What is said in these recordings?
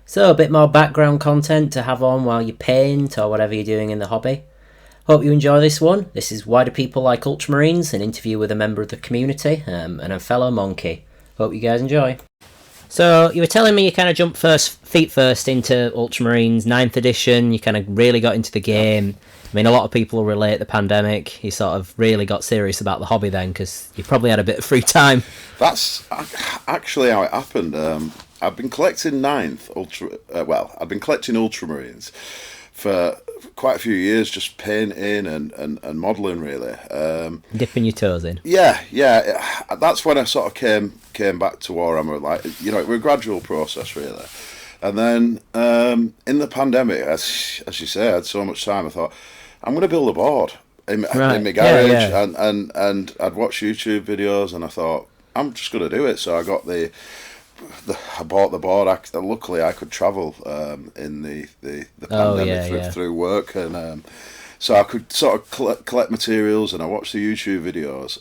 So a bit more background content to have on while you paint or whatever you're doing in the hobby. Hope you enjoy this one. This is Why Do People Like Ultramarines, an interview with a member of the community and a fellow Monkeigh. Hope you guys enjoy. So you were telling me you kind of jumped feet first into Ultramarines 9th edition. You kind of really got into the game. I mean, a lot of people will relate the pandemic. You sort of really got serious about the hobby then because you probably had a bit of free time. That's actually how it happened. I've been collecting I've been collecting Ultramarines for quite a few years, just painting and modelling really. Dipping your toes in. Yeah. That's when I sort of came back to Warhammer. Like, it was a gradual process really. And then in the pandemic, as you say, I had so much time. I thought I'm going to build a board in my garage, and I'd watch YouTube videos, and I thought I'm just going to do it. So I got I bought the board. Luckily, I could travel in the pandemic through work, and so I could sort of collect materials, and I watched the YouTube videos.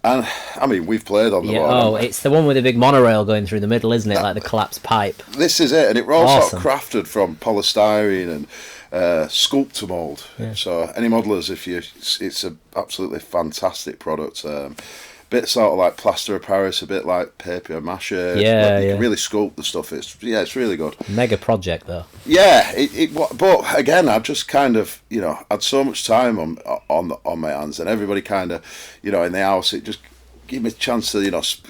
And I mean, we've played on the board. Oh, it's the one with the big monorail going through the middle, isn't it? Like the collapsed pipe. This is it, and it was all sort of crafted from polystyrene and sculptor mould. Yeah. So any modelers, it's an absolutely fantastic product. Bit sort of like plaster of Paris, a bit like paper mache. You can really sculpt the stuff. It's really good. Mega project though. Yeah, but again, I just kind of had so much time on my hands, and everybody kind of in the house. It just gave me a chance to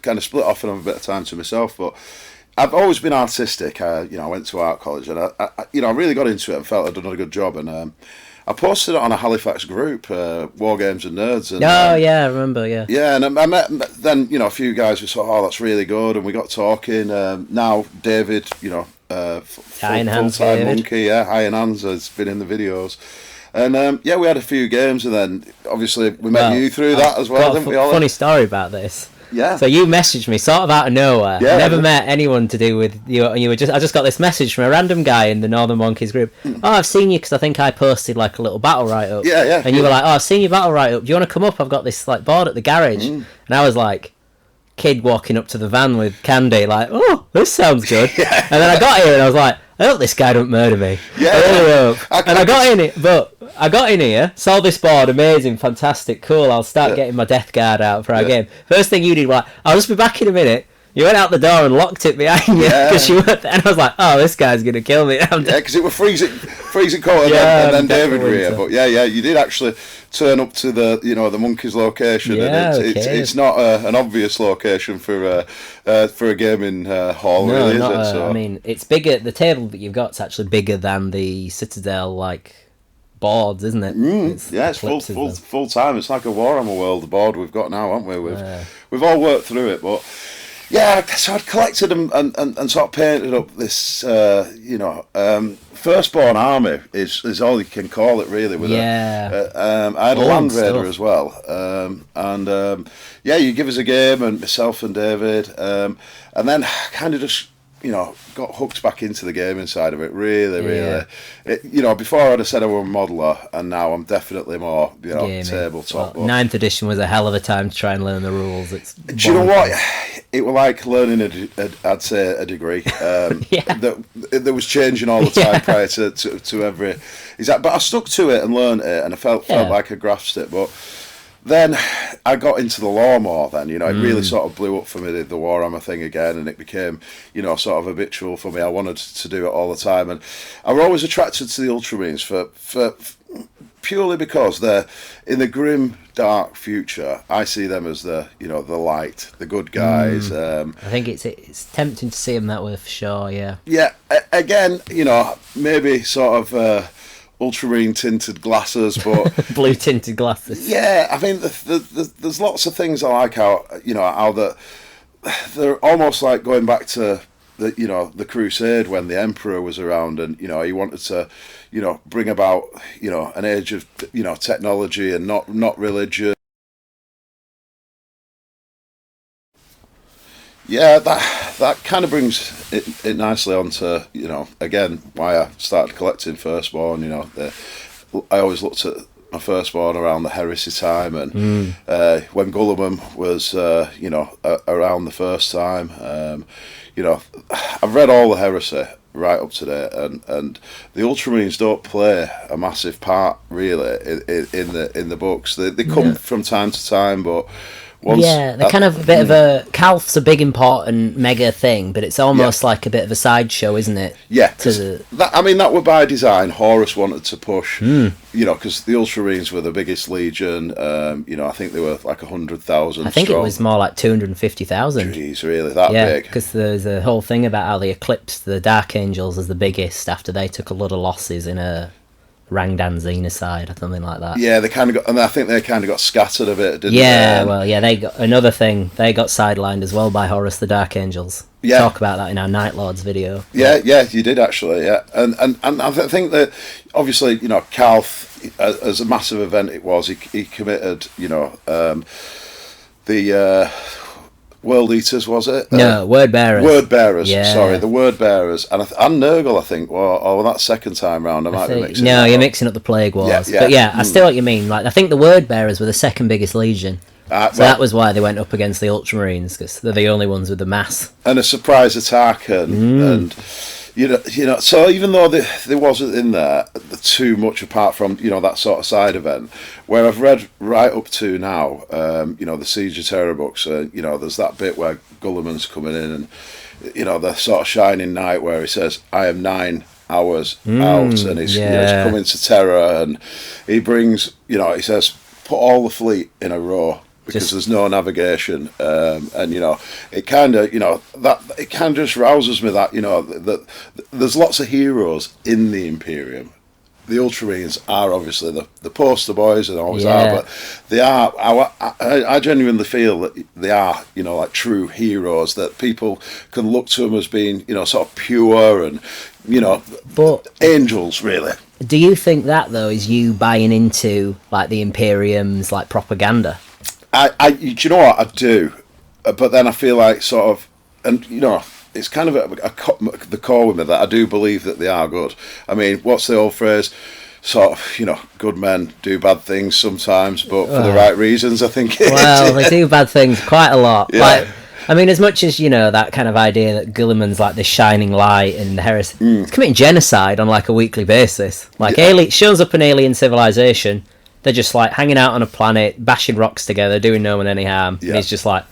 kind of split off and have a bit of time to myself. But I've always been artistic. I went to art college, and I really got into it and felt I'd done a good job. And I posted it on a Halifax group, War Games and Nerds. And, I remember, yeah. Yeah, and I met then, a few guys who thought, that's really good, and we got talking. Now David, full-time Monkeigh, Iron Hands has been in the videos. And we had a few games, and then obviously we met you through that as well, didn't we? Funny story about this. Yeah. So you messaged me sort of out of nowhere. Yeah, never met anyone to do with you. And you were I just got this message from a random guy in the Northern Monkeys group. Oh, I've seen you because I think I posted like a little battle write up. Yeah. And you were like, oh, I've seen your battle write up. Do you want to come up? I've got this like board at the garage. And I was like, kid walking up to the van with candy, like, oh, this sounds good. And then I got here and I was like, I hope this guy don't murder me. Yeah. I really hope. I got in here, saw this board, amazing, fantastic, cool. I'll start getting my death guard out for our game. First thing you did was, I'll just be back in a minute. You went out the door and locked it behind you because you weren't there. And I was like, oh, this guy's going to kill me. Because it was freezing cold, and then David were here. But you did actually turn up to the Monkeys location. Yeah, and it's not an obvious location for a gaming hall, really, is it? So. I mean, it's bigger. The table that you've got is actually bigger than the Citadel boards, isn't it? It's full time. It's like a Warhammer World board we've got now, haven't we? We've all worked through it, but. Yeah, so I'd collected them and sort of painted up this, Firstborn Army is all you can call it, really. With I had a Land Raider as well. You give us a game, and myself and David, and then kind of just, got hooked back into the gaming side of it, really. Before I'd have said I was a modeler, and now I'm definitely more, tabletop. Well, 9th edition was a hell of a time to try and learn the rules. Do you know what? It was like learning I'd say a degree. That was changing all the time prior to every. But I stuck to it and learned it, and I felt like I grasped it. But then I got into the law more. Then it really sort of blew up for me, the Warhammer thing again, and it became sort of habitual for me. I wanted to do it all the time, and I was always attracted to the Ultramarines for purely because they're in the grim, dark future. I see them as the light, the good guys. I think it's tempting to see them that way for sure. Yeah. Yeah. Again, maybe sort of ultramarine tinted glasses, but blue tinted glasses. Yeah, I mean, there's lots of things I like how that they're almost like going back to the Crusade when the Emperor was around, and he wanted to bring about an age of technology and not religion. Yeah, that kind of brings it nicely on to again why I started collecting Firstborn. I always looked at my firstborn around the Heresy time, and when Guilliman was, around the first time. I've read all the Heresy right up to date, and the Ultramarines don't play a massive part really in the books. They come from time to time, but they're kind of a bit of a... Calth's a big, important, mega thing, but it's almost like a bit of a sideshow, isn't it? Yeah. That were by design. Horus wanted to push, because the Ultramarines were the biggest legion. I think they were like 100,000 I think strong. it was more like 250,000. Jeez, really? That big? Because there's a whole thing about how they eclipsed the Dark Angels as the biggest after they took a lot of losses in a Rangdan Xenocide or something like that. Yeah, they kind of got, and I think they kind of got scattered a bit, didn't they? Yeah, they got another thing. They got sidelined as well by Horus the Dark Angels. Yeah, talk about that in our Night Lords video. Yeah, you did actually. Yeah, and I think that obviously, Calth, as a massive event it was, he committed, the World Eaters, was it? No, Word Bearers. Word Bearers, sorry, the Word Bearers. And Nurgle, I think, or that second time round, I might be mixing No, you're mixing up the Plague Wars. Yeah. But I see what you mean. Like, I think the Word Bearers were the second biggest legion. So that was why they went up against the Ultramarines, because they're the only ones with the mass. And a surprise attack, and so even though there wasn't in there too much apart from that sort of side event, where I've read right up to now, the Siege of Terror books, there's that bit where Gulliman's coming in, and the sort of Shining Knight where he says, "I am 9 hours out," and he's coming to Terror, and he brings, he says, "Put all the fleet in a row." Because there's no navigation, and it kind of it kind of just rouses me that that there's lots of heroes in the Imperium. The Ultramarines are obviously the poster boys and always are, but they are. I genuinely feel that they are like true heroes, that people can look to them as being sort of pure and but angels really. Do you think that though is you buying into like the Imperium's like propaganda? Do you know what I do? But then I feel like sort of, and it's kind of the core with me that I do believe that they are good. I mean, what's the old phrase? Sort of, good men do bad things sometimes, but for the right reasons, I think. Well, they do bad things quite a lot. Yeah. Like, I mean, as much as that kind of idea that Guilliman's like this shining light and the Heresy, it's committing genocide on like a weekly basis. Like, shows up an alien civilization. They're just like hanging out on a planet, bashing rocks together, doing no one any harm. Yeah. And he's just like,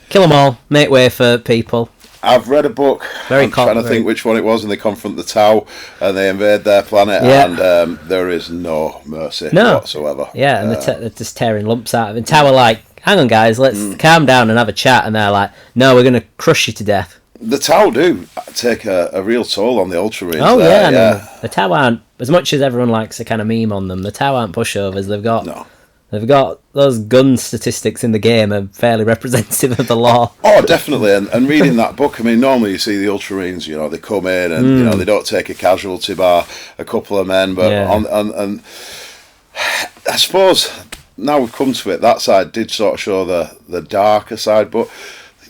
kill them all, make way for people. I've read a book. I'm trying to think which one it was, and they confront the Tau and they invade their planet, and there is no mercy whatsoever. Yeah, and they're just tearing lumps out of it. And Tau are like, hang on, guys, let's calm down and have a chat. And they're like, no, we're going to crush you to death. The Tau do take a real toll on the Ultramarines. Oh, yeah. The Tau aren't, as much as everyone likes a kind of meme on them, the Tau aren't pushovers. They've got those gun statistics in the game are fairly representative of the law. Oh, definitely. And reading that book, I mean, normally you see the Ultramarines, they come in and, they don't take a casualty bar, a couple of men, but and I suppose now we've come to it, that side did sort of show the darker side, but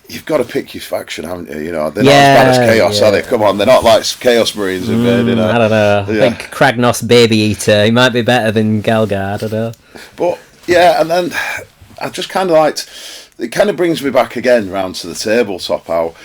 you've got to pick your faction, haven't you? They're not as bad as Chaos, are they? Come on, they're not like Chaos Marines invading. I don't know. I think Kragnos Baby Eater, he might be better than Galgar, I don't know. But, and then I just kind of liked, it kind of brings me back again round to the tabletop, how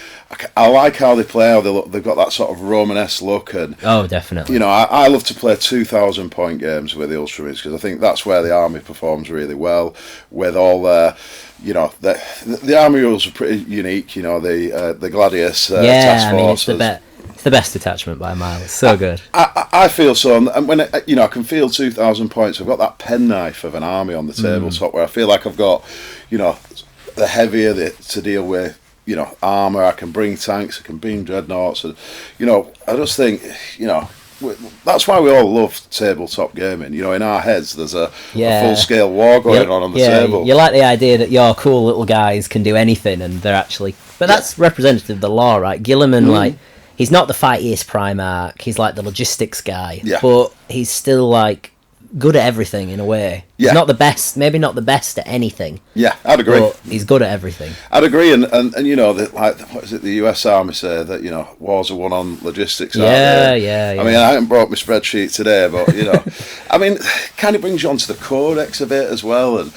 I like how they play, how they look, they've got that sort of Romanesque look. And definitely. I love to play 2,000 point games with the Ultramarines, because I think that's where the army performs really well, with all their... the army rules are pretty unique. The Gladius task force. It's the best detachment by a mile. It's so good. I feel so, and when I can feel 2,000 points. I've got that penknife of an army on the tabletop where I feel like I've got, the heavier to deal with. Armor. I can bring tanks. I can bring dreadnoughts, and I just think that's why we all love tabletop gaming. In our heads, there's a full-scale war going on the table. You like the idea that your cool little guys can do anything, and they're actually... But that's representative of the law, right? Guilliman, he's not the fightiest Primarch. He's like the logistics guy. Yeah. But he's still, good at everything in a way. Yeah. He's not the best, maybe not the best at anything. Yeah, I'd agree. But he's good at everything. I'd agree, and you know, that, like, what is it, the US Army say that, you know, wars are won on logistics. Yeah. I mean, I haven't brought my spreadsheet today, but, you know, I mean, kind of brings you onto the codex a bit as well, and,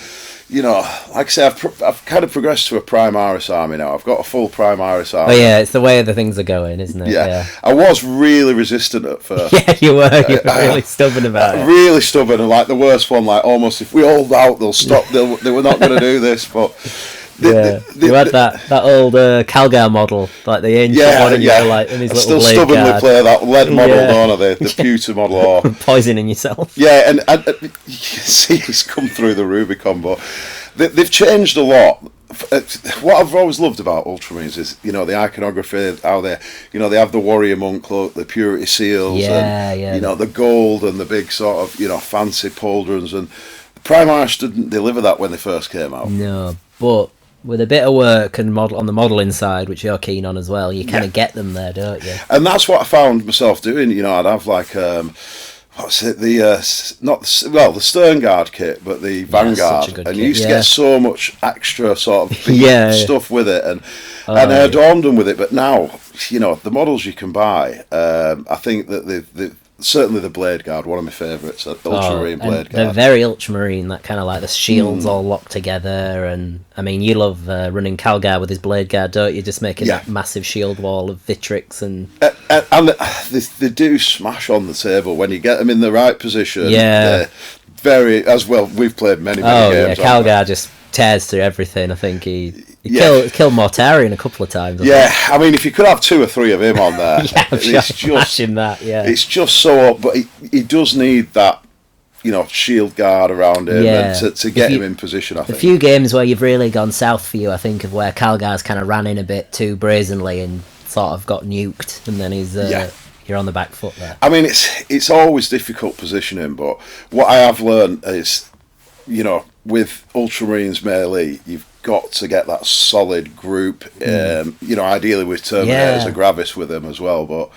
you know, like I say, I've kind of progressed to a Primaris army now. I've got a full Primaris army. Oh yeah, it's the way the things are going, isn't it? Yeah. I was really resistant at first. Yeah, you were really stubborn about it. Really stubborn, and like the worst one, like almost if we hold out, they'll stop. They were not going to do this, but you had that old Calgar model, like the ancient one, and you were like in his little blade stubbornly guard. play that lead model, don't I? The pewter model, or poisoning yourself. Yeah, and you can see it's come through the Rubicon, but they've changed a lot. What I've always loved about Ultramarines is, you know, the iconography, how they, you know, they have the warrior monk cloak, the purity seals, you know, the gold and the big sort of, you know, fancy pauldrons, and Primaris didn't deliver that when they first came out. No, but with a bit of work and on the modelling side, which you're keen on as well, you kind of get them there, don't you? And that's what I found myself doing. You know, I'd have like what's it? The Stern Guard kit, but the Vanguard, and you used to get so much extra sort of stuff with it, and I adorned them with it. But now, you know, the models you can buy, I think that certainly the Blade Guard, one of my favourites, the Ultramarine Blade Guard. They're very Ultramarine, that kind of like the shields all locked together, and I mean, you love running Calgar with his Blade Guard, don't you? Just making that massive shield wall of Vitrix and they do smash on the table when you get them in the right position. Yeah, they're very, as well. We've played many games. Yeah, Calgar just tears through everything. I think he killed Mortarion a couple of times. I mean, if you could have 2 or 3 of him on there, it's just that. Yeah, it's just so. But he does need that, you know, shield guard around him and to get him in position. I think a few games where you've really gone south for you, I think, of where Calgar's kind of ran in a bit too brazenly and sort of got nuked, and then he's you're on the back foot there. I mean, it's always difficult positioning, but what I have learned is, you know, with Ultramarines melee, you've got to get that solid group. You know, ideally with Terminators or Gravis with them as well, but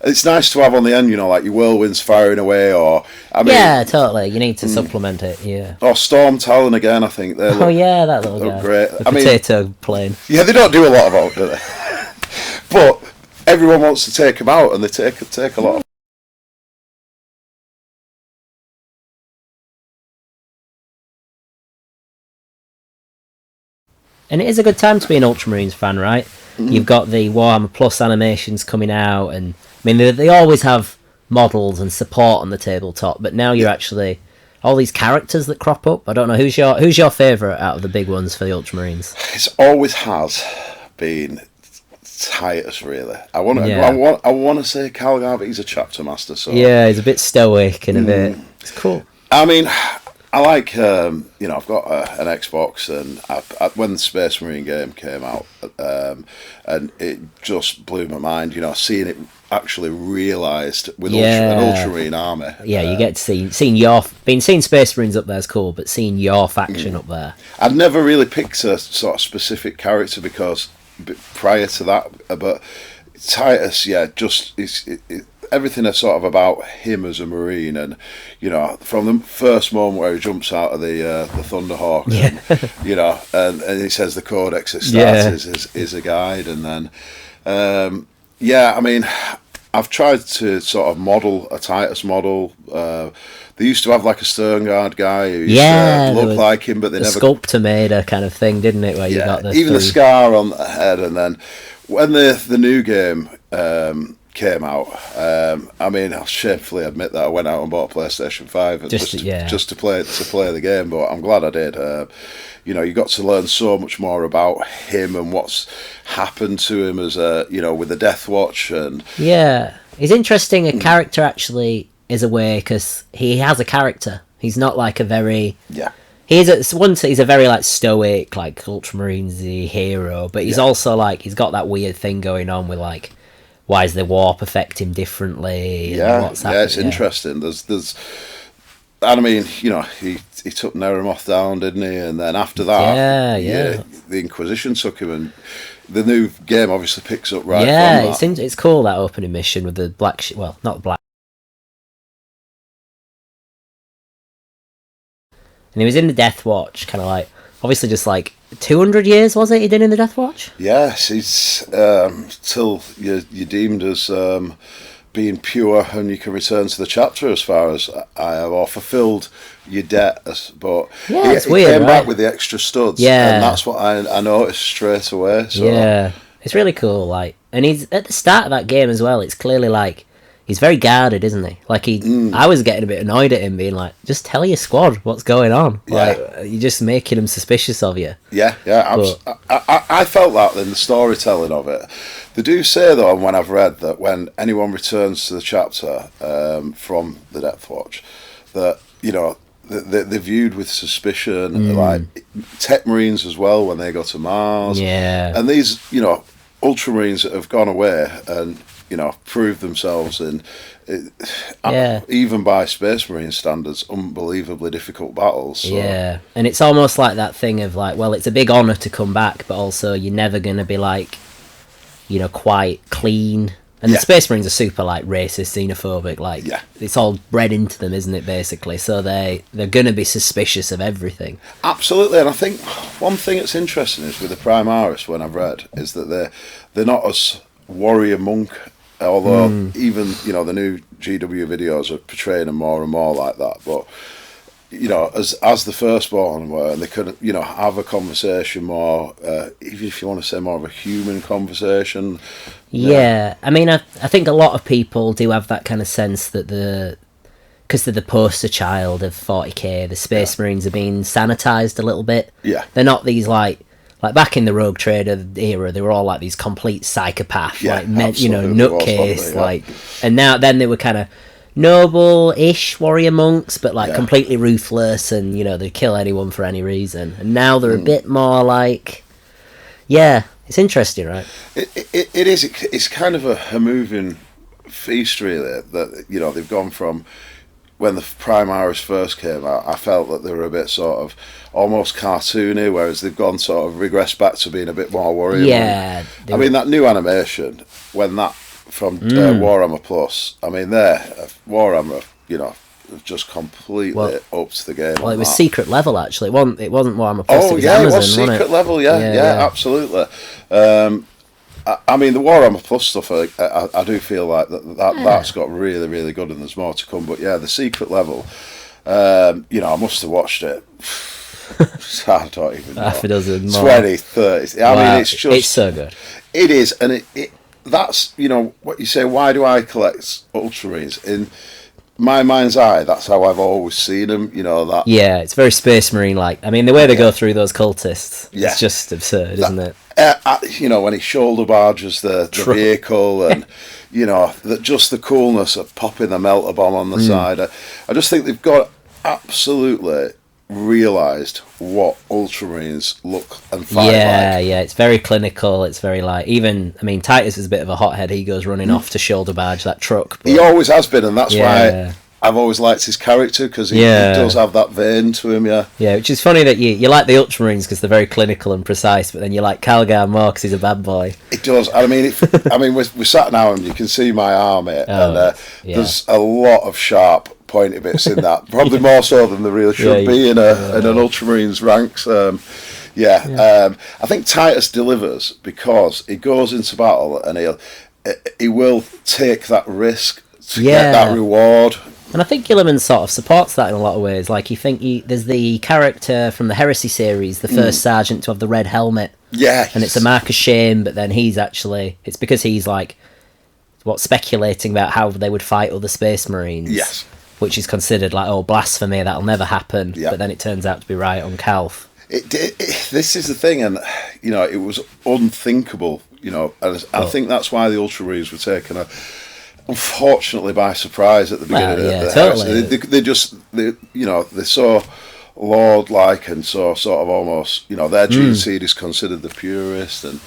it's nice to have on the end, you know, like your Whirlwinds firing away, or I mean, totally. You need to supplement it, or Storm Talon again. I think they look, that little guy, great. the potato plane. Yeah, they don't do a lot of out, do they? But everyone wants to take them out, and they take a lot of. And it is a good time to be an Ultramarines fan, right? You've got the Warhammer Plus animations coming out, and I mean they always have models and support on the tabletop, but now you're actually all these characters that crop up. I don't know who's your favourite out of the big ones for the Ultramarines. It always has been Titus, really. I want to say Calgar, but he's a chapter master, so he's a bit stoic and a bit. It's cool. I mean, I like, you know, I've got an Xbox, and when the Space Marine game came out, and it just blew my mind, you know, seeing it actually realised with an Ultramarine army. Yeah, you get to seeing Space Marines up there is cool, but seeing your faction up there. I'd never really picked a sort of specific character because prior to that, but Titus, everything is sort of about him as a Marine, and you know, from the first moment where he jumps out of the Thunderhawk, and, you know, and he says the Codex it starts is a guide, and then I mean, I've tried to sort of model a Titus model. They used to have like a Stern Guard guy who used to look like him, but they never sculptor made a kind of thing, didn't it? Where you got the scar on the head, and then when the new game came out, I mean, I'll shamefully admit that I went out and bought a PlayStation 5 just to play the game, but I'm glad I did. You know, you got to learn so much more about him and what's happened to him as you know, with the Death Watch, and he's interesting. A character actually is a way, because he has a character. He's not like a very he's a very like stoic, like Ultramarines hero, but he's also like he's got that weird thing going on with like, why does the warp affect him differently? It's interesting. There's, and I mean, you know, he took Neremoth down, didn't he? And then after that, the Inquisition took him, and the new game obviously picks up from that. It's cool, that opening mission with the black not black. and he was in the Death Watch, kind of like, obviously just like 200 years, was it, he did in the Death Watch? Yes, he's till you're deemed as being pure and you can return to the chapter, as far as I have, or fulfilled your debt. But yeah, it's he weird, came right? back with the extra studs, yeah, and that's what I noticed straight away. So. Yeah, it's really cool. Like, and he's at the start of that game as well. It's clearly like he's very guarded, isn't he? Like I was getting a bit annoyed at him, being like, "Just tell your squad what's going on. Like, you're just making them suspicious of you." Yeah. I felt that in the storytelling of it. They do say though, when I've read that when anyone returns to the chapter from the Death Watch, that they're viewed with suspicion, like tech marines as well when they go to Mars. Yeah, and these Ultramarines that have gone away and proved themselves in, even by Space Marine standards, unbelievably difficult battles. So. Yeah, and it's almost like that thing of like, well, it's a big honour to come back, but also you're never going to be like, quite clean. And the Space Marines are super like racist, xenophobic, like it's all bred into them, isn't it, basically? So they're going to be suspicious of everything. Absolutely, and I think one thing that's interesting is with the Primaris, when I've read, is that they're not as warrior monk. Although even the new GW videos are portraying them more and more like that, but as the Firstborn were, and they could have a conversation more, even if you want to say more of a human conversation. Yeah, I mean, I think a lot of people do have that kind of sense that because they're the poster child of 40k, the Space Marines are being sanitised a little bit. Yeah, they're not these like back in the Rogue Trader era, they were all like these complete psychopaths, nutcase, like, and then they were kind of noble-ish warrior monks, but like completely ruthless, and they'd kill anyone for any reason. And now they're a bit more like, it's interesting, right? It is. It's kind of a moving feast, really. That they've gone from when the Primaris first came out. I felt that they were a bit sort of almost cartoony, whereas they've gone sort of regressed back to being a bit more warrior. Yeah, I mean that new animation when that. From Warhammer Plus, I mean, Warhammer, have just completely upped the game. Well, it was secret level actually. It wasn't Warhammer Plus. Oh, it was yeah, Amazon, it was secret level. Yeah, absolutely. I mean, the Warhammer Plus stuff, I do feel like that's got really, really good, and there's more to come. But yeah, the secret level, I must have watched it. I don't even know. Half a dozen more. 20, 30. I mean, it's so good. It is, and that's what you say. Why do I collect Ultramarines? In my mind's eye, that's how I've always seen them. That. Yeah, it's very Space Marine like. I mean, the way they go through those cultists, it's just absurd, isn't it? When he shoulder barges the vehicle, and just the coolness of popping the melter bomb on the side. I just think they've got absolutely realised what Ultramarines look and fight like. Yeah, it's very clinical. It's very like, even, I mean, Titus is a bit of a hothead. He goes running off to shoulder barge that truck. But... He always has been, and that's why I've always liked his character, because he does have that vein to him. Yeah, which is funny that you like the Ultramarines because they're very clinical and precise, but then you like Calgar more because he's a bad boy. It does. I mean, we're sat now and you can see my arm here, and there's a lot of sharp pointy bits in that, probably more so than there really should be in an Ultramarines ranks. I think Titus delivers because he goes into battle and he will take that risk to get that reward. And I think Gilliman sort of supports that in a lot of ways. Like, there's the character from the Heresy series, the first sergeant to have the red helmet. Yeah, and it's a mark of shame, but then it's because he's like speculating about how they would fight other Space Marines. Yes. Which is considered like, blasphemy, that'll never happen. Yeah. But then it turns out to be right on Calth. This is the thing, and it was unthinkable. And I think that's why the Ultramarines were taken, unfortunately, by surprise at the beginning. Totally. They're so lord-like and so sort of almost, their gene seed is considered the purest, and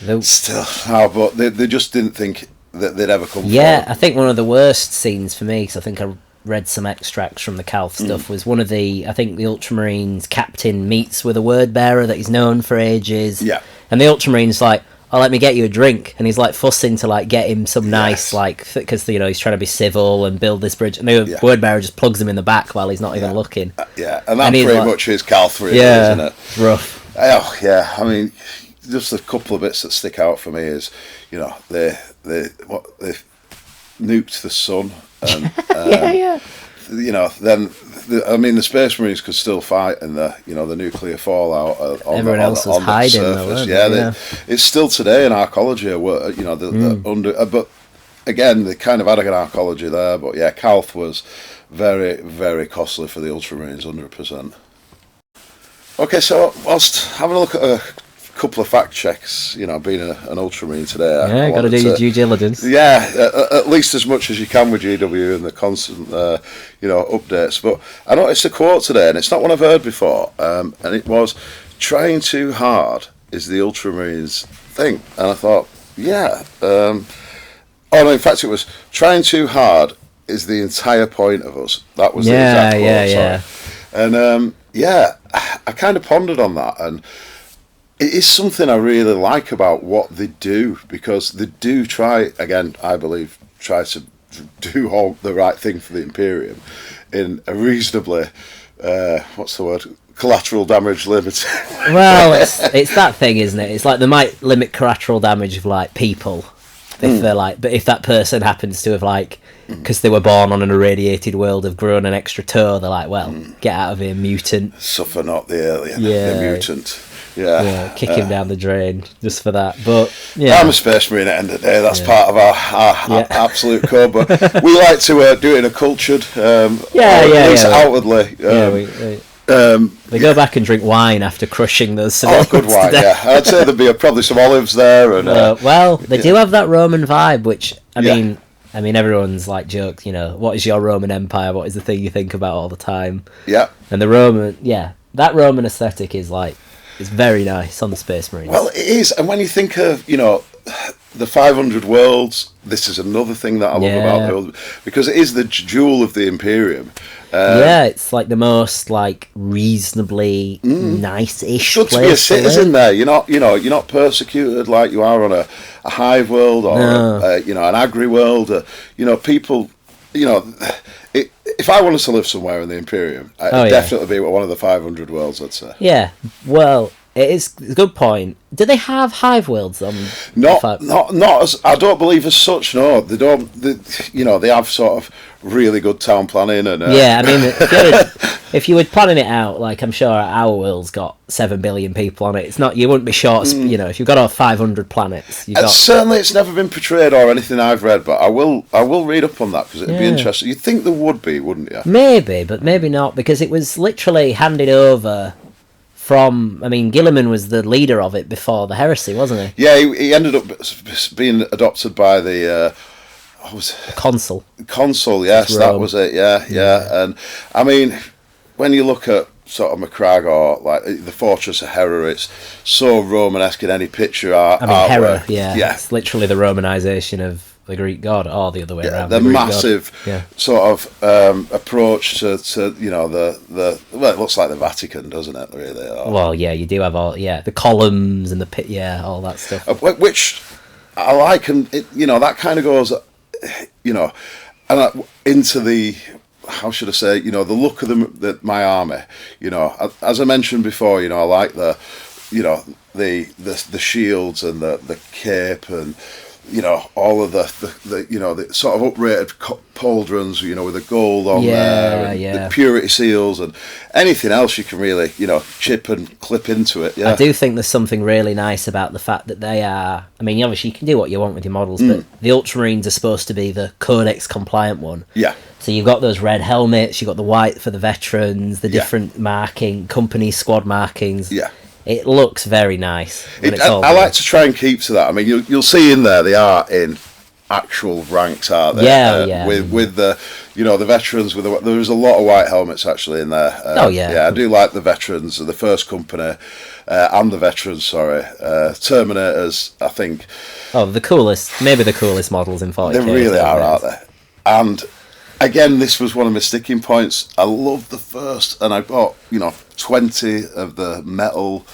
but they just didn't think that they'd ever come. Yeah, I think one of the worst scenes for me, because I think I read some extracts from the Calth stuff, was I think the Ultramarines captain meets with a word bearer that he's known for ages. Yeah. And the Ultramarines like, "Oh, let me get you a drink," and he's like fussing to like get him some nice because he's trying to be civil and build this bridge, and the word bearer just plugs him in the back while he's not even looking. And that pretty much is Calth, really, isn't it? It's rough. Oh yeah, I mean, just a couple of bits that stick out for me is, they nuked the sun, and then the Space Marines could still fight in the the nuclear fallout. Everyone else was hiding, though, it's still today in archaeology. But again, they kind of had an archaeology there. But yeah, Calth was very, very costly for the Ultramarines, 100%. Okay, so whilst having a look at a couple of fact checks, being an Ultramarine today, got to do your due diligence. At least as much as you can with GW and the constant updates. But I noticed a quote today, and it's not one I've heard before, and it was, "Trying too hard is the Ultramarines thing." And I thought, in fact it was, "Trying too hard is the entire point of us." That was the exact quote. And I kind of pondered on that, and it is something I really like about what they do, because they do try to do all the right thing for the Imperium in a reasonably collateral damage limit. Well, it's that thing, isn't it? It's like they might limit collateral damage of like people if they're like, but if that person happens to have like, because they were born on an irradiated world, have grown an extra toe, they're like, well, get out of here, mutant. Suffer not the alien, the mutant. Kick him down the drain just for that. But I'm a Space Marine at the end of the day. That's part of our absolute code. But we like to do it in a cultured, at least outwardly. They go back and drink wine after crushing those civilians. Good wine, I'd say there'd be probably some olives there. And they do have that Roman vibe, which I mean, everyone's like jokes. What is your Roman Empire? What is the thing you think about all the time? Yeah. And the Roman, that Roman aesthetic is like, it's very nice on the Space Marines. Well, it is, and when you think of the 500 worlds, this is another thing that I love about it, because it is the jewel of the Imperium. It's like the most like reasonably nice-ish good place to be a citizen there. You're not persecuted like you are on a hive world or an agri world. People. If I wanted to live somewhere in the Imperium, it'd definitely be one of the 500 worlds, I'd say. Yeah, well, it is a good point. Do they have hive worlds on? Not as, I don't believe as such. No, they don't. They have sort of really good town planning and. If you were planning it out, like I'm sure our world's got 7 billion people on it. It's not. You wouldn't be short. If you've got all 500 planets, certainly it's never been portrayed or anything I've read. But I will read up on that because it'd be interesting. You'd think there would be, wouldn't you? Maybe, but maybe not, because it was literally handed over. Gilliman was the leader of it before the Heresy, wasn't he? Yeah, he ended up being adopted by the consul. Consul, yes, that was it. Yeah. And I mean, when you look at sort of Macragge or like the Fortress of Hera, it's so Romanesque in any picture art. Hera, it's literally the Romanization of the Greek god, or the other way around. The massive sort of approach to the it looks like the Vatican, doesn't it? Really. Well, you do have all the columns and the pit, all that stuff, which I like, and that kind of goes, into the. How should I say? The look of my army. As I mentioned before, I like the shields and the cape and. All of the sort of uprated pauldrons, with the gold on there, and the purity seals, and anything else you can really, chip and clip into it. Yeah, I do think there's something really nice about the fact that they are. Obviously you can do what you want with your models, but the Ultramarines are supposed to be the Codex compliant one. Yeah. So you've got those red helmets, you've got the white for the veterans, the different company squad markings. Yeah. It looks very nice. I like to try and keep to that. You'll see in there they are in actual ranks, aren't they? With the the veterans there's a lot of white helmets actually in there. I do like the veterans of the first company and the veterans. Terminators. I think. Oh, maybe the coolest models in 40K. They really are, aren't they? And again, this was one of my sticking points. I love the first, and I bought 20 of the metal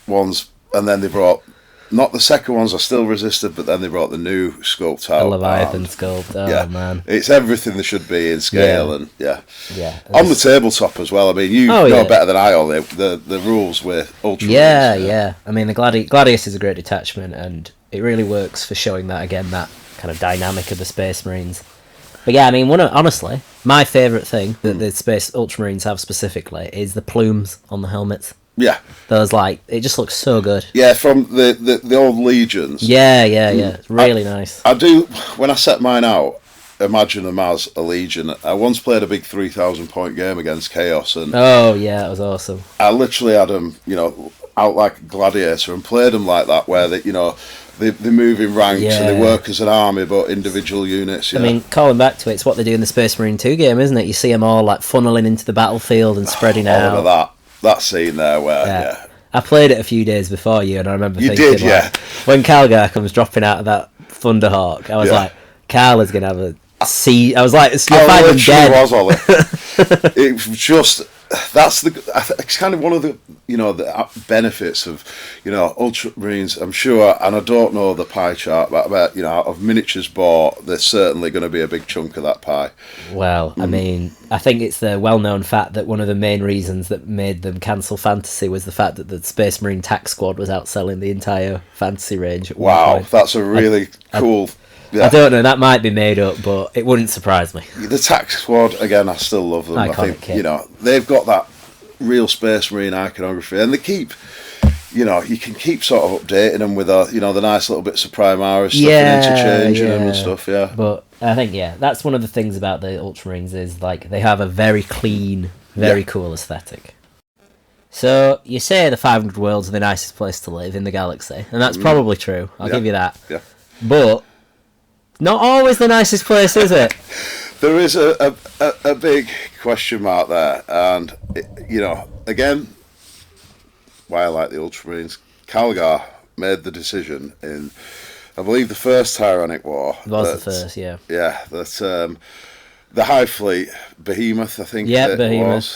ones, and then they brought Not the second ones I still resisted, but then they brought the new sculpt out. The Leviathan sculpt. Oh man, it's everything there should be in scale, and yeah. On the tabletop as well. I mean, you know better than I all the rules with Ultramarines. Yeah. I mean, the Gladius is a great detachment, and it really works for showing that again, that kind of dynamic of the Space Marines. But yeah, I mean, honestly, my favourite thing that the Space Ultramarines have specifically is the plumes on the helmets. Yeah. Those, like, it just looks so good. Yeah, from the old Legions. Yeah. It's really nice. I do, when I set mine out, imagine them as a Legion. I once played a big 3,000 point game against Chaos, and oh yeah, that was awesome. I literally had them, out like a gladiator and played them like that, where they move in ranks and they work as an army, but individual units. Yeah. I mean, calling back to it, it's what they do in the Space Marine 2 game, isn't it? You see them all like funneling into the battlefield and spreading out. Look at that scene there where, I played it a few days before you, and I remember thinking, when Calgar comes dropping out of that Thunderhawk, I was like, Carl is going to have a sea. I was like, you'll find him dead. Was, Ollie. It was just... it's kind of one of the the benefits of Ultramarines, I'm sure, and I don't know the pie chart, but out of miniatures bought, there's certainly going to be a big chunk of that pie. Well, I mean, I think it's the well-known fact that one of the main reasons that made them cancel Fantasy was the fact that the Space Marine Tac Squad was outselling the entire Fantasy range. Wow, that's a really cool. I don't know, that might be made up, but it wouldn't surprise me. The Tac Squad, again, I still love them. Iconic I think, they've got that real Space Marine iconography, and they keep, you can keep sort of updating them with, the nice little bits of Primaris stuff and interchanging them and stuff, But I think, that's one of the things about the Ultramarines is, like, they have a very clean, very cool aesthetic. So, you say the 500 worlds are the nicest place to live in the galaxy, and that's probably true, I'll give you that. Yeah. But... not always the nicest place, is it? There is a big question mark there, and again, why I like the Ultramarines. Calgar made the decision in, I believe, the first Tyrannic War. It was the first, yeah. Yeah, that the Hive Fleet, Behemoth, I think. Yeah, Behemoth.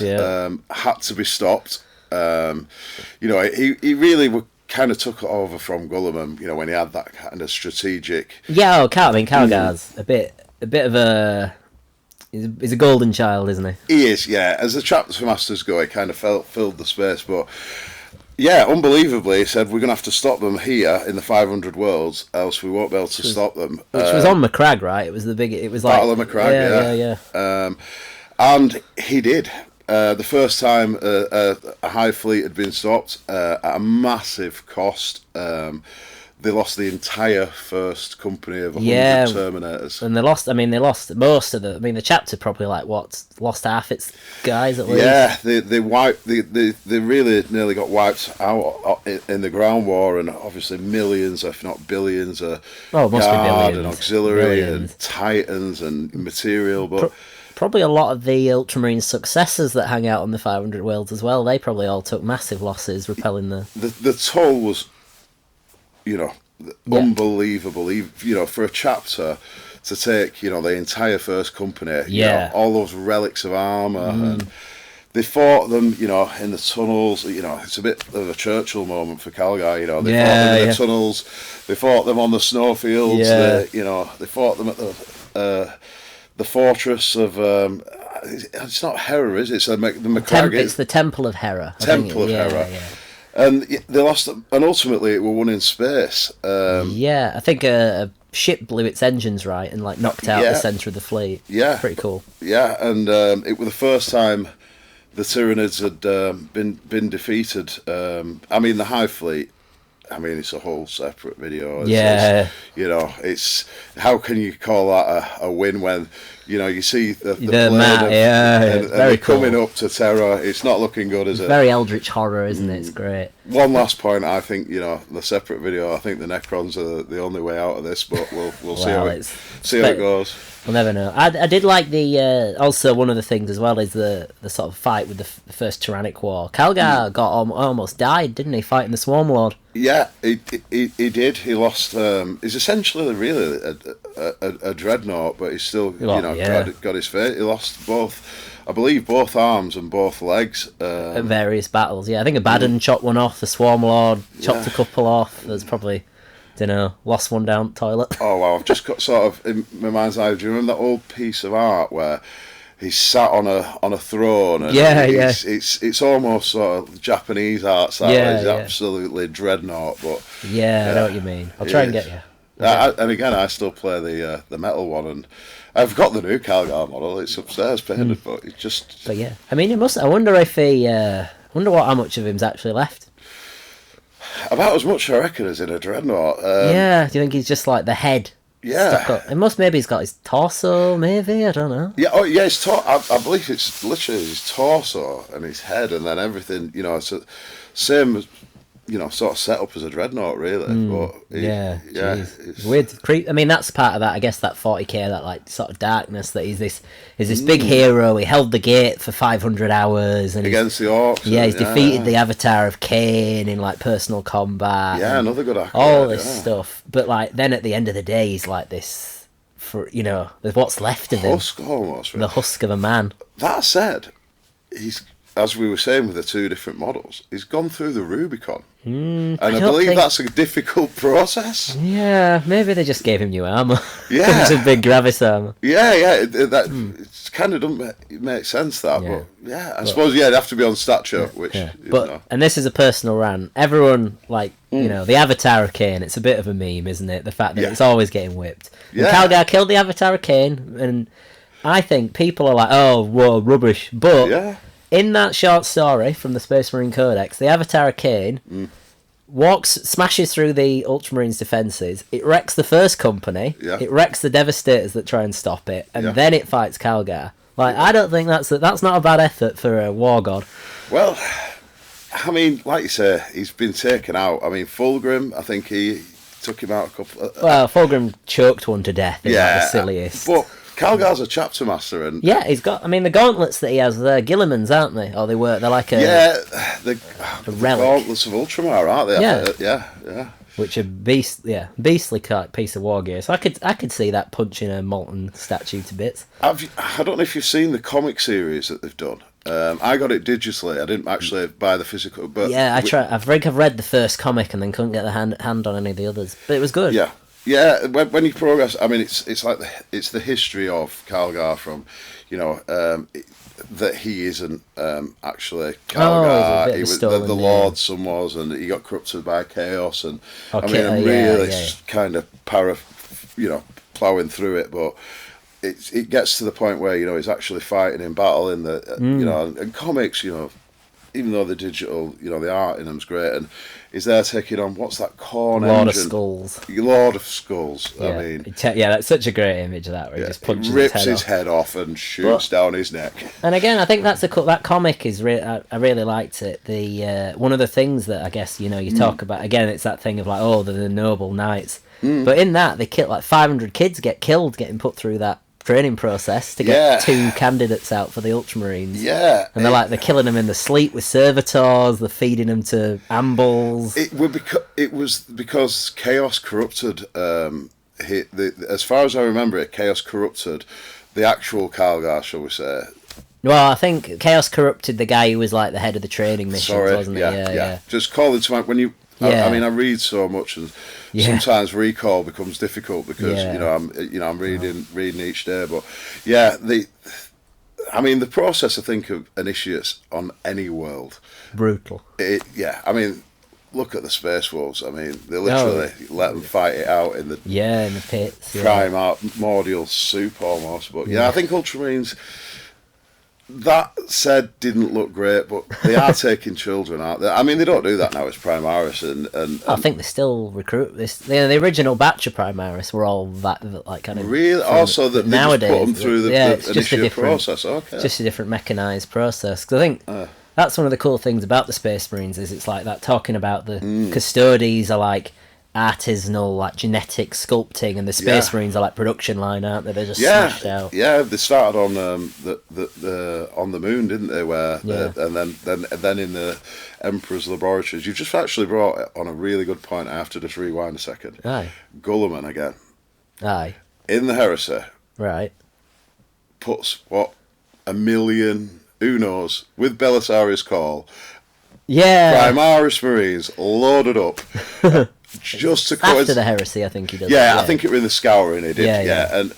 Had to be stopped. He really kind of took it over from Guilliman, when he had that kind of strategic. Yeah, Calgar's a bit of a. He's a golden child, isn't he? He is, yeah. As the chapter masters go, he kind of filled the space, but yeah, unbelievably, he said we're going to have to stop them here in the 500 worlds, else we won't be able to stop them. Which was on Macragge, right? It was like Battle of Macragge, yeah. And he did. The first time a Hive Fleet had been stopped at a massive cost. They lost the entire first company of 100 Terminators. And they lost most of the chapter probably lost half its guys at least. Yeah, they wiped, they really nearly got wiped out in the ground war, and obviously millions, if not billions, of guard and auxiliary and titans and material, but... Probably a lot of the Ultramarine successors that hang out on the 500 worlds as well, they probably all took massive losses repelling the toll was, unbelievable. For a chapter to take, the entire first company, all those relics of armour, and they fought them, in the tunnels. It's a bit of a Churchill moment for Calgar. They fought them in the tunnels, they fought them on the snowfields, they fought them at the fortress of it's not Hera, is it? It's the Macragge. It's the Temple of Hera. Temple of Hera. Yeah. And they lost, and ultimately it were won in space. I think a ship blew its engines right and knocked out the centre of the fleet. Yeah, pretty cool. Yeah, and it was the first time the Tyranids had been defeated. The Hive Fleet. It's a whole separate video. It's how can you call that a win when you see the plane and they're coming up to Terror. It's not looking good, is it? Very Eldritch horror, isn't it? It's great. One last point, I think the separate video. I think the Necrons are the only way out of this, but we'll see how it goes. We'll never know. I did like the also one of the things as well is the sort of fight with the first Tyrannic War. Calgar got almost died, didn't he, fighting the Swarm Lord? Yeah, he did. He lost. He's essentially really a dreadnought, but he's still got his fate. He lost both, I believe, both arms and both legs at various battles. Yeah, I think Abaddon chopped one off. The Swarm Lord chopped a couple off. There's probably, lost one down the toilet. Oh wow! I've just got sort of in my mind's eye. Do you remember that old piece of art where he's sat on a throne? And it's almost sort of Japanese art style. He's absolutely dreadnought, but I know what you mean. I'll try and get you. And again, I still play the metal one, and I've got the new Calgar model. It's upstairs painted, but it's just. But yeah, I mean, it must. I wonder if he. How much of him's actually left. About as much, I reckon, as in a dreadnought. Do you think he's just like the head? Yeah. Stuck up? Maybe he's got his torso, maybe, I don't know. Yeah, his I believe it's literally his torso and his head, and then everything, it's same as, sort of set up as a dreadnought, really. But it's weird. I mean, that's part of that, I guess, that 40k, that like sort of darkness, that he's this big hero. He held the gate for 500 hours and against the orcs. He's defeated the avatar of Cain in like personal combat. Yeah, another good actor. All this stuff, but like then at the end of the day, he's like this. There's what's left of him. Husk almost. Really. The husk of a man. That said, he's, as we were saying with the two different models, he's gone through the Rubicon. And I believe that's a difficult process. Yeah, maybe they just gave him new armour. Yeah. It's a big Gravis armour. Yeah. It kind of doesn't make sense, that. But I suppose, it'd have to be on stature, which... And this is a personal rant. Everyone, the Avatar of Cain, it's a bit of a meme, isn't it? The fact that it's always getting whipped. And Calgar killed the Avatar of Cain, and I think people are like, oh, whoa, rubbish. But... Yeah. In that short story from the Space Marine Codex, the Avatar of Cain smashes through the Ultramarines' defences. It wrecks the first company. Yeah. It wrecks the Devastators that try and stop it, and then it fights Calgar. I don't think that's not a bad effort for a war god. Well, I mean, like you say, he's been taken out. I mean, Fulgrim, I think he took him out a couple. Fulgrim choked one to death. The silliest. But Calgar's a chapter master, and he's got. I mean, the gauntlets that he has, they're Guilliman's, aren't they? Or they were. They're like a the gauntlets of Ultramar, aren't they? Yeah. Which are beastly piece of war gear. So I could see that punching a molten statue to bits. I don't know if you've seen the comic series that they've done. I got it digitally. I didn't actually buy the physical, but I tried. I've read the first comic and then couldn't get the hand on any of the others. But it was good. Yeah. Yeah, when you progress, I mean, it's like it's the history of Calgar from, that he isn't actually Calgar. He was the Lord's son was, and he got corrupted by chaos, and kind of ploughing through it, but it gets to the point where he's actually fighting in battle in the and comics, even though the digital, the art in them's great, and he's there taking on, what's that corn Lord engine? Lord of Skulls. Yeah. I mean, that's such a great image of that, where he just punches rips his head off and shoots down his neck. And again, I think that comic is I really liked it. The one of the things that I guess you talk about again, it's that thing of like, they're the noble knights, but in that they kill like 500 kids get killed getting put through that training process to get 2 candidates out for the Ultramarines. Yeah. And they're killing them in the sleep with servitors, they're feeding them to ambles. It was because Chaos corrupted, as far as I remember it, Chaos corrupted the actual Calgar, shall we say. Well, I think Chaos corrupted the guy who was like the head of the training missions, wasn't he? Yeah. Just call it to mind when you... I mean, I read so much, and sometimes recall becomes difficult because I'm reading each day. But the process, I think, of initiates on any world, brutal. I mean, look at the Space Wolves. I mean, they literally let them fight it out in the pits, primordial soup almost. But I think Ultramarines. That said, didn't look great, but they are taking children out there. I mean, they don't do that now. It's Primaris, and I think they still recruit this. The original batch of Primaris were all that kind of really. Also, that nowadays just put them through the initial process. Okay, just a different mechanized process. Because I think that's one of the cool things about the Space Marines is it's like that talking about the custodies are like artisanal, like genetic sculpting, and the Space Marines are like production line, aren't they? They're just smashed out. Yeah, they started on the on the moon, didn't they? Where and then in the Emperor's laboratories. You've just actually brought it on a really good point. I have to just rewind a second. Aye. Gulliman again. Aye. In the Heresy. Right. Puts what, 1 million, who knows, with Belisarius Call. Yeah. Primaris Marines loaded up. Just to after the Heresy, I think he does. Yeah, I think it was the Scouring he did. Yeah. And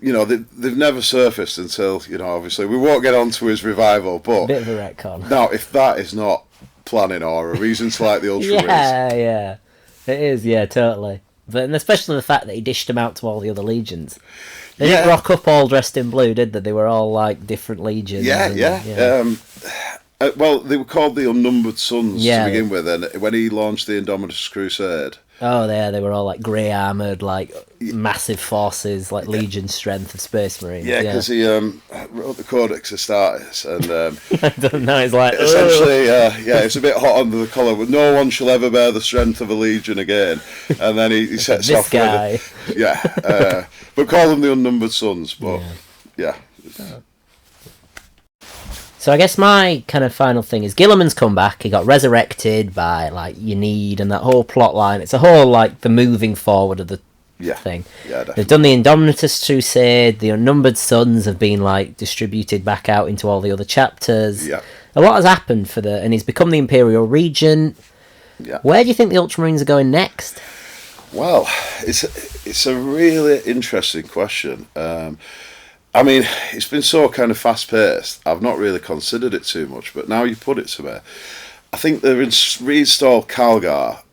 you know they've never surfaced until, you know, obviously we won't get on to his revival, but bit of a retcon. Now, if that is not planning or a reason to like the Ultramarines, yeah, it is. Yeah, totally. But and especially the fact that he dished them out to all the other legions. They didn't rock up all dressed in blue, did they? They were all like different legions. Well, they were called the Unnumbered Sons to begin with, and when he launched the Indomitus Crusade... Oh, they were all like grey armoured, like massive forces, like Legion strength of Space Marines. Yeah, because he wrote the Codex Astartes, and... I don't know, it's like... Essentially, it's a bit hot under the collar, but no one shall ever bear the strength of a Legion again. And then he sets this off guy. But call them the Unnumbered Sons, but, So I guess my kind of final thing is Guilliman's come back. He got resurrected by like Unid and that whole plot line. It's a whole like the moving forward of the thing. Yeah, definitely. They've done the Indomitus Crusade. The Unnumbered Sons have been like distributed back out into all the other chapters. Yeah. A lot has happened and he's become the Imperial Regent. Yeah. Where do you think the Ultramarines are going next? Well, it's a really interesting question. I mean, it's been so kind of fast-paced, I've not really considered it too much, but now you put it to me, I think they've reinstalled Calgar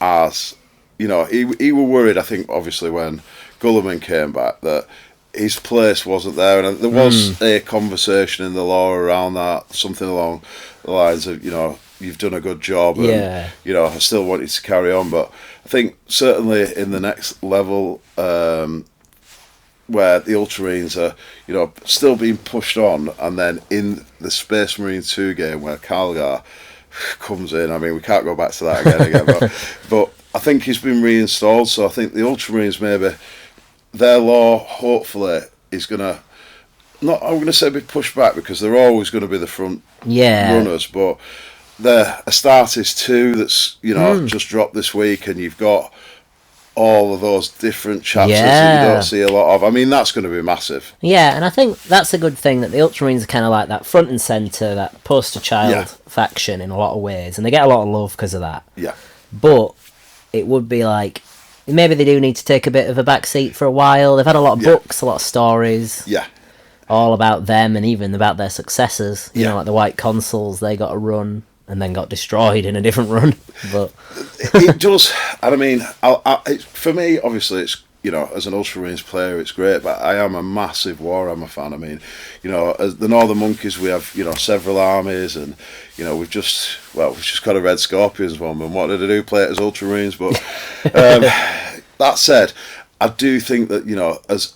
as, you know, he were worried, I think, obviously, when Gulliman came back, that his place wasn't there, and there was a conversation in the law around that, something along the lines of, you know, you've done a good job, and, you know, I still want you to carry on, but I think certainly in the next level... where the Ultramarines are, you know, still being pushed on, and then in the Space Marine 2 game where Calgar comes in, I mean, we can't go back to that again, but I think he's been reinstalled, so I think the Ultramarines maybe, their law, hopefully, is going to, not, I'm going to say be pushed back, because they're always going to be the front runners, but the Astartes 2 that's, you know, just dropped this week, and you've got all of those different chapters that you don't see a lot of. I mean, that's going to be massive. Yeah, and I think that's a good thing that the Ultramarines are kind of like that front and centre, that poster child faction in a lot of ways, and they get a lot of love because of that. Yeah. But it would be like, maybe they do need to take a bit of a back seat for a while. They've had a lot of books, a lot of stories. Yeah. All about them and even about their successors. You know, like the White Consuls, they got a run and then got destroyed in a different run. But it does, and I mean, for me, obviously, it's, you know, as an Ultramarines player, it's great, but I am a massive Warhammer fan. I mean, you know, as the Northern Monkeys, we have, you know, several armies, and, you know, we've just got a Red Scorpions one, and what did I do? Play it as Ultramarines, but that said, I do think that, you know, as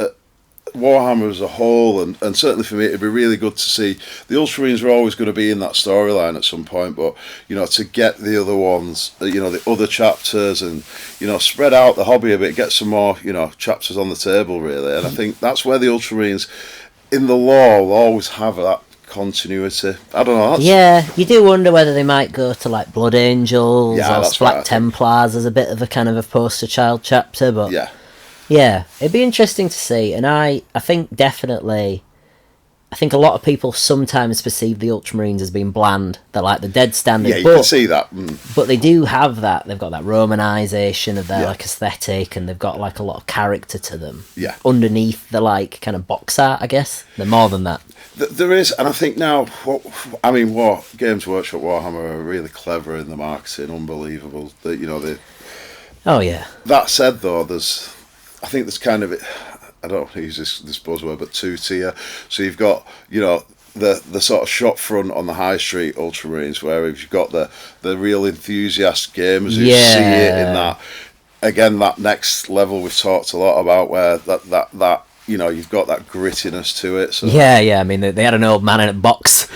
Warhammer as a whole, and certainly for me, it'd be really good to see the Ultramarines are always going to be in that storyline at some point, but, you know, to get the other ones, you know, the other chapters, and, you know, spread out the hobby a bit, get some more, you know, chapters on the table, really. And I think that's where the Ultramarines in the lore will always have that continuity. I don't know. Yeah, you do wonder whether they might go to like Blood Angels or Black right, Templars as a bit of a kind of a poster child chapter, but yeah, it'd be interesting to see, and I think definitely, I think a lot of people sometimes perceive the Ultramarines as being bland. They're like the dead standard. Yeah, you can see that. But they do have that. They've got that Romanisation of their like aesthetic, and they've got like a lot of character to them. Yeah. Underneath the like kind of box art, I guess. They're more than that. There is, and I think now, Games Workshop Warhammer are really clever in the marketing, unbelievable. That, you know, Oh yeah. That said, though, I think there's kind of, I don't want to use this buzzword, but two-tier. So you've got, you know, the sort of shop front on the high street Ultramarines, where you've got the real enthusiast gamers who see it in that, again, that next level we've talked a lot about, where that you know, you've got that grittiness to it. So yeah, I mean, they had an old man in a box.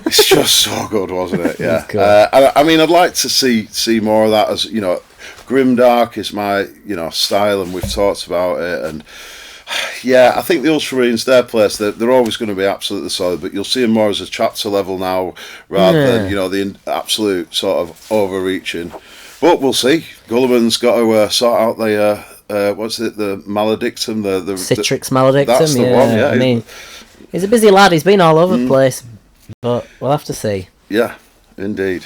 It's just so good, wasn't it? Yeah. Cool. I mean, I'd like to see more of that, as, you know, Grimdark is my style, and we've talked about it. And yeah, I think the Ultramarines, their place, they're always going to be absolutely solid, but you'll see them more as a chapter level now rather than the absolute sort of overreaching. But we'll see. Gulliman's got to sort out the what's it, the maledictum, the Citrix maledictum. That's the one. Yeah, I mean, he's a busy lad. He's been all over the place, but we'll have to see. Yeah, indeed.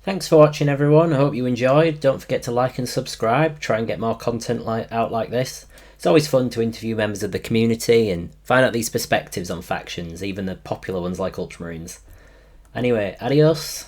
Thanks for watching, everyone. I hope you enjoyed. Don't forget to like and subscribe. Try and get more content out like this. It's always fun to interview members of the community and find out these perspectives on factions, even the popular ones like Ultramarines. Anyway, adios.